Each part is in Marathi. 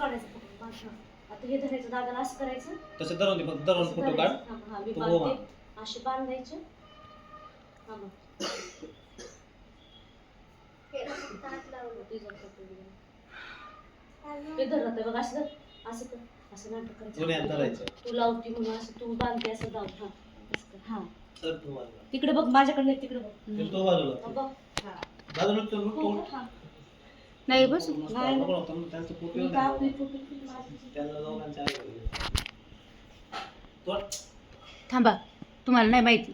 काढायचा फोटो. हा. आता हे धरायचं दादाला असं करायचं. तसं धरून दे, फक्त धरून फोटो काढ. हा मी तू बांधते. असे बांधायचे. हा मग. ते धरत बघ असं असं कर. असं नाटक पुण्यात धरायचं. करायचं. तू लावती म्हणून असं तू बांधते असं लाव. हा असं कर. हा तर तू बाजूला. तिकडे बघ माझ्याकडे नाही तिकडे बघ. तो बाजूला. बघ. हा बाजूला चल हो, तू. हा. नाही बस नाही ना. त्यांचं फोटो मी येऊन का आपली जातो. फोटो किती माझी. त्यांना दोघांच्या आई तो थांबा, तुम्हाला नाही माहिती,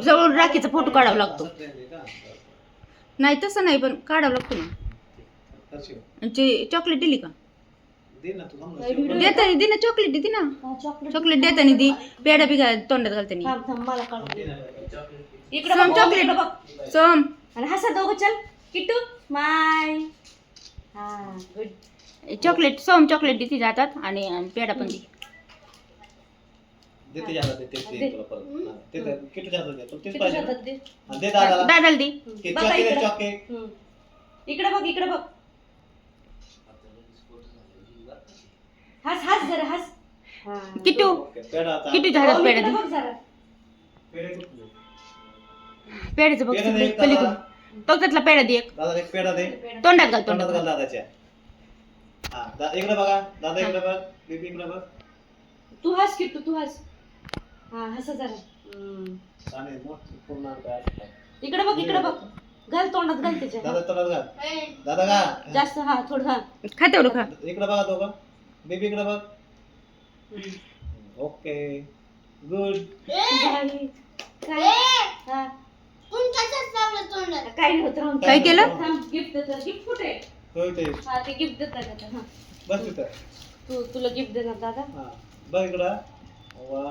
जवळ राखीचा फोटो काढावा लागतो. असं trend आहे का? नाही तसं नाही, पण काढावं लागतो ना. तशी. आणि ते चॉकलेट दिली का? दे ना तू थांब ना. नाही, video देताना दे ना, चॉकलेट देते ना. हा, चॉकलेट चॉकलेट देताना दी, पेढा बी तोंडात घालताना. थांब थांब मला काढून दे दे. ना, chocolate. इकडे सोम बघ चॉकलेट इकडे बघ. सोम आणि हसा दोघं चल. किट्टू माय. हा गुड. चॉकलेट, सोम चॉकलेट देते जातात आणि पेढा पण दे. दे त्याच्या हातात, दे दे. ते तुला परत. हा, ते दे, किटूच्या हातात दे. तुला तेच किट्टूच्या पाहिजे ना? हातात दे. हा, दे दादाला. दादाला दे. के बघा चॉके इकडं. चॉके. इकडे बघ इकडे बघ. हस हस जरा हस. हा. किट्टू पेढा आता. किट्टूच्या हातात हो, पेढा इकडे दे. बघ जरा. पेढे कुठले? पेढ्याचं बघ पेढा दे एक पलीकडून. दादाला. तो त्यातला पेढा दे एक. दादाला एक पेढा दे. तोंडात घाल, तोंडात तोंडात घाल घाल. दादाच्या. हा, इकडे बघा. दादा इकडे बघ. बेबी इकडे बघ. तू हस किट्टू तू हस. हा हस जरा. आणि मोठं पूर्ण काय असतं. इकडे बघ इकडे बघ. घाल तोंडात घाल त्याच्या. दादा तोंडात घाल. दादा का? जास्त हा थोडं हा. खा तेवढं खा. इकडे बघा दोघं. बेबी इकडे बघ. Okay good. काय काय हा काय नव्हतं राहून. काय केलं? गिफ्ट देतात. गिफ्ट कुठे आहे? होय ते हा ते गिफ्ट देतात आता. हा बस तिथं. तुला गिफ्ट देणार दादा. हा बघ इकडं. वा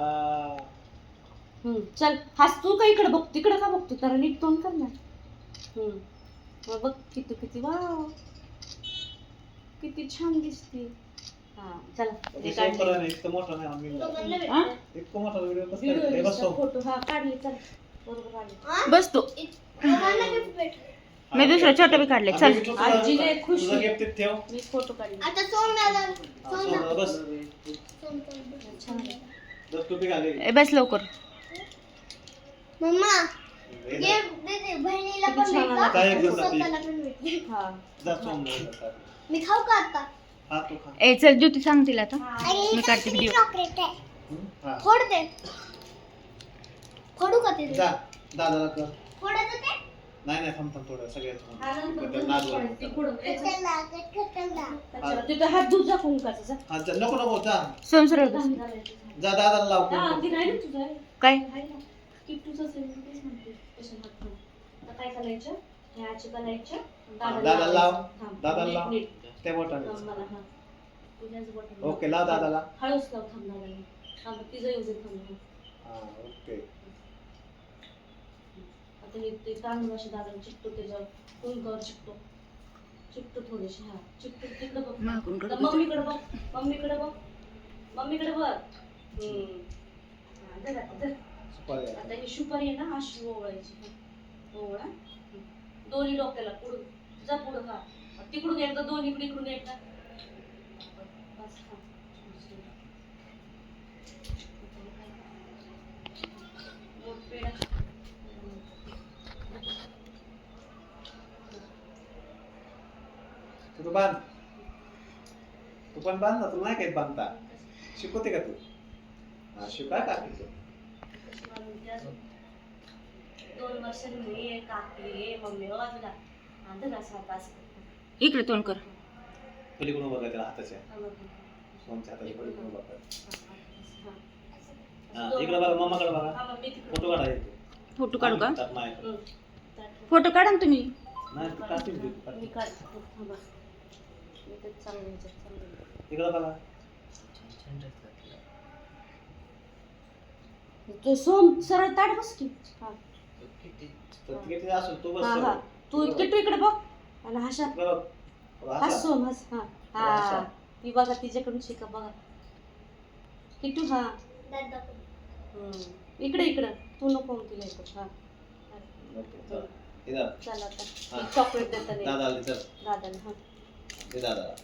चल हस तू का इकडे बघ तिकडे का बघतो तर नीट तोंड कर ना. मग बघ किती वाव किती छान दिसते. हा चला हे सेम करा काढले. नाही. इतकं मोठं नाही आम्ही. हा? इतकं मोठा व्हिडिओ कसं व्हिडिओ काय? हे बस तो. फोटो हा काढले चल बरोबर आले. बस तू. मी दुसरं छोटं बी काढले. चल आजीने खुश तुझं आहे. गिफ्ट ठेव. मी फोटो काढले. हा, सोड, बस छान आहे. बस टोपी घाल. ए, बस लवकर. हे जा. किती छान आला. काय एक दिवस आपली. हा जा सोम जा. मी खाऊ का आता? हा तू खा. ए चल ज्योती सांग तिला आता. आणि मी काढते व्हिडिओ. चॉकलेट आहे. हा फोड दे. फोडू का ते? जा दादाला कर. फोडायचं ते? नाही थांब थोडं सगळ्यात हा, नंतर ते नाद वर. तिकडून यायचं. कटला. अच्छा, तिथं हात धुत जा कुंकाचा जा. हा जा. नको जा. सोम सरळ बस. जा दादाला लाव. हा, ती नाही ना तुझं आहे. काय आहे ना. किट्टूचं असेल ना, तेच म्हणते. कशा हात धुवून. आता काय करायचं ह्या आजी करायच्या दादाला लाव. थांब. दादाला लाव. नीट, त्या नीट. बोटाने. थांब मला हा तुझ्याच बटन ओके लाव दादाला. हळूच लाव. थांब दादाला. थांब तिचं येऊ दे. थांब हा ओके. आता हे ते तांदूळ असे दादाला चिकटो त्याच्यावर कुंकावर चिकटो थोडेसे. हा चिकटो तिकडे बघ. मागून आता रडू. मम्मीकडे बघ. मम्मीकडे बघ. हा, धर आता, धर. सुपारी आहे. आता ही सुपारी आहे ना अशी ओवळायची. ओवळा. दोन्ही डोक्याला पुढं जा. पुढं हा तिकडून एकदा दोन इकडून एकदा. बस, हा. मोठ पेढा. तू बांध. तू पण बांध ना. तुला नाही काही बांधता शिकवते का तू? हा शिकाय का तू? 2 वर्षांनी ये काकी ये मम्मी बघा तुला आता कसं आता असं. इकडे तोंड कर. पलीकडून बघा त्याला हाताच्या. हा, बघ. सोमच्या हाताच्या पलीकडून बघा. हा. हा इकडे बघा. मम्माकडे बघा. हा, मग मी तिकडं. फोटो काढायचे. फोटो काढू का? नाही फोटो काढा ना तुम्ही. तू काढतील ते. मी काढतो. थांबा. मी ते चांगलं ह्याच्यात चांगलं. इकडे बघा. तू सोम सरळ ताट बस की. हा तर किती असेल तू बस. हा हा तू किट्टू इकडे बघ आणि हसा. इकडे बघ. हस असं. सोम हस. हा हा ती बघा तिच्याकडून शिका बघा. किट्टू हा इकडे तू नको तिला इकडं. हा ओके, चल. इधर. चल आता हा. चॉकलेट देता नाही दादाला दे, चल. दादाला. हा दे दादाला.